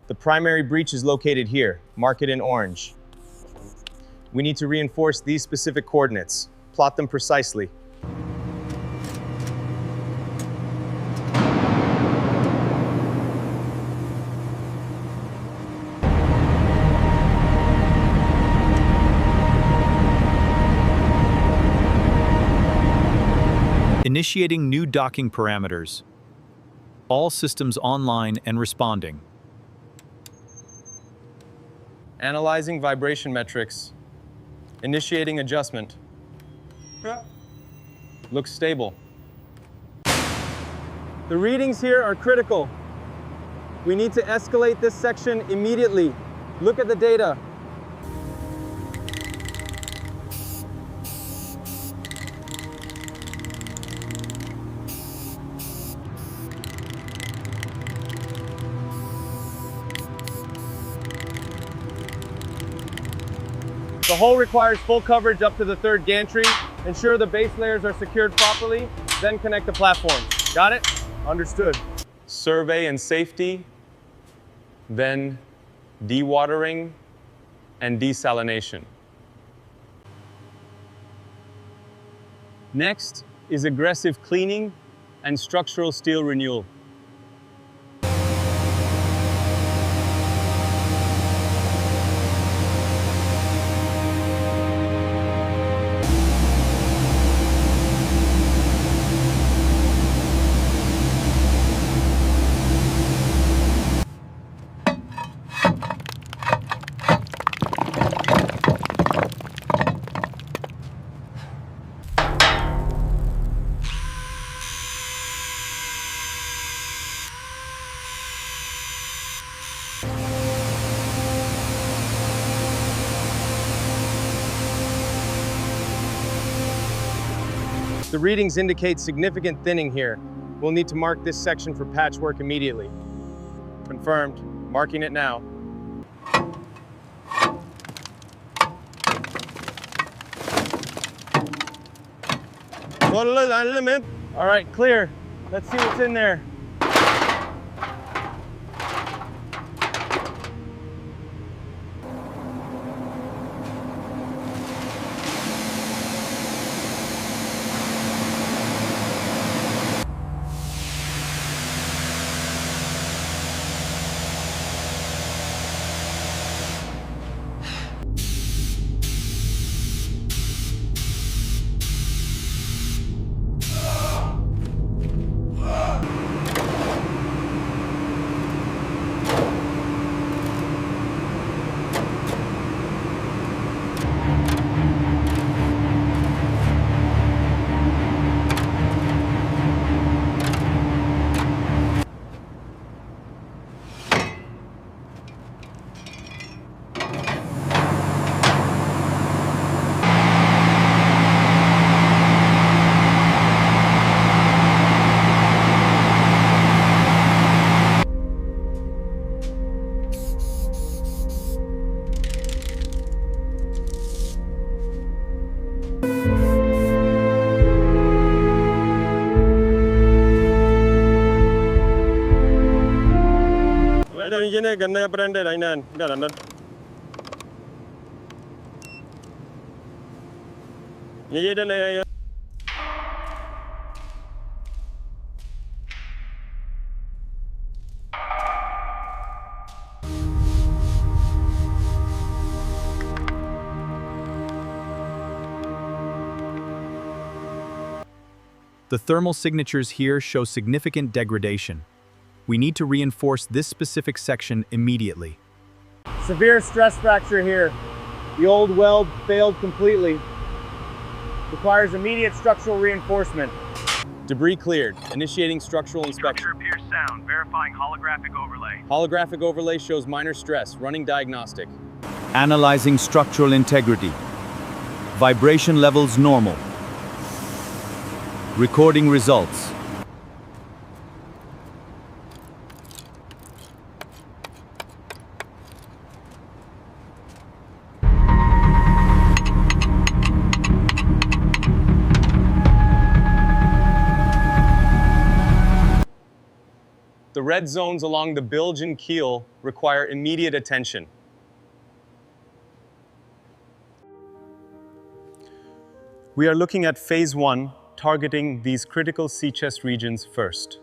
The primary breach is located here, mark it in orange. We need to reinforce these specific coordinates. Plot them precisely. Initiating new docking parameters. All systems online and responding. Analyzing vibration metrics. Initiating adjustment. Looks stable. The readings here are critical. We need to escalate this section immediately. Look at the data. The hull requires full coverage up to the third gantry. Ensure the base layers are secured properly, then connect the platform. Got it? Understood. Survey and safety, then dewatering and desalination. Next is aggressive cleaning and structural steel renewal. The readings indicate significant thinning here. We'll need to mark this section for patchwork immediately. Confirmed. Marking it now. All right, clear. Let's see what's in there. The thermal signatures here show significant degradation. We need to reinforce this specific section immediately. Severe stress fracture here. The old weld failed completely. Requires immediate structural reinforcement. Debris cleared. Initiating structural inspection. Structure appears sound. Verifying holographic overlay. Holographic overlay shows minor stress. Running diagnostic. Analyzing structural integrity. Vibration levels normal. Recording results. The red zones along the bilge and keel require immediate attention. We are looking at phase 1, targeting these critical sea chest regions first.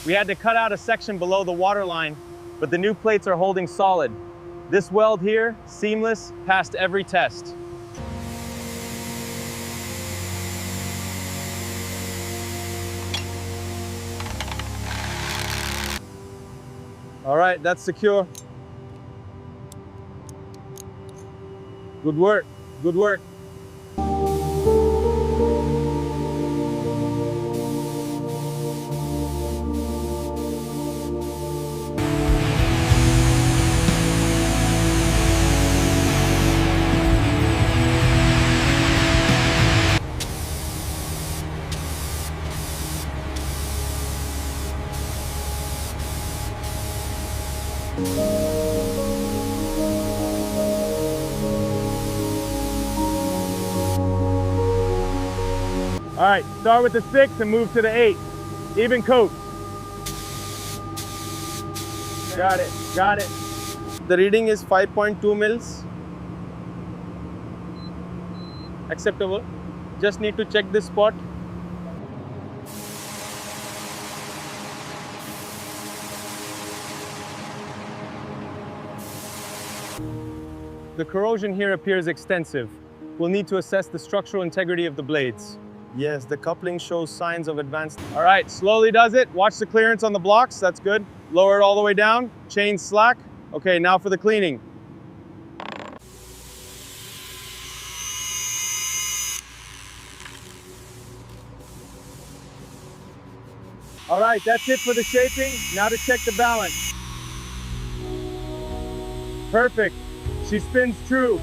We had to cut out a section below the waterline, but the new plates are holding solid. This weld here, seamless, passed every test. All right, that's secure. Good work, good work. All right, start with the 6 and move to the 8. Even coat. Got it, got it. The reading is 5.2 mils. Acceptable. Just need to check this spot. The corrosion here appears extensive. We'll need to assess the structural integrity of the blades. Yes, the coupling shows signs of advanced. All right, slowly does it. Watch the clearance on the blocks, that's good. Lower it all the way down, chains slack. Okay, now for the cleaning. All right, that's it for the shaping. Now to check the balance. Perfect. She spins true.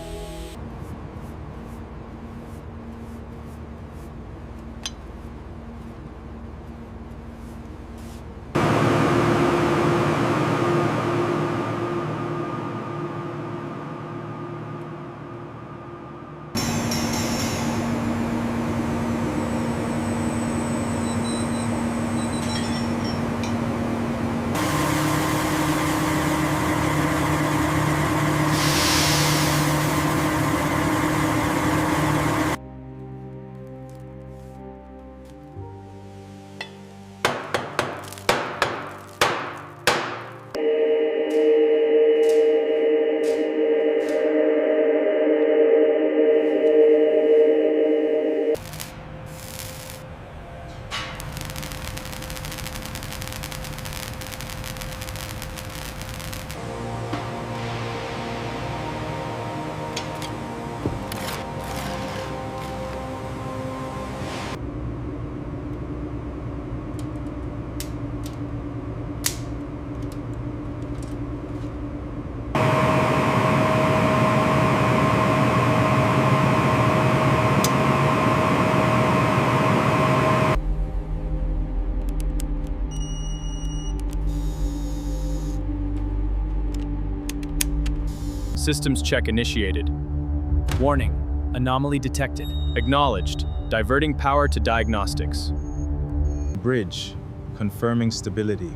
Systems check initiated. Warning, anomaly detected. Acknowledged, diverting power to diagnostics. Bridge, confirming stability.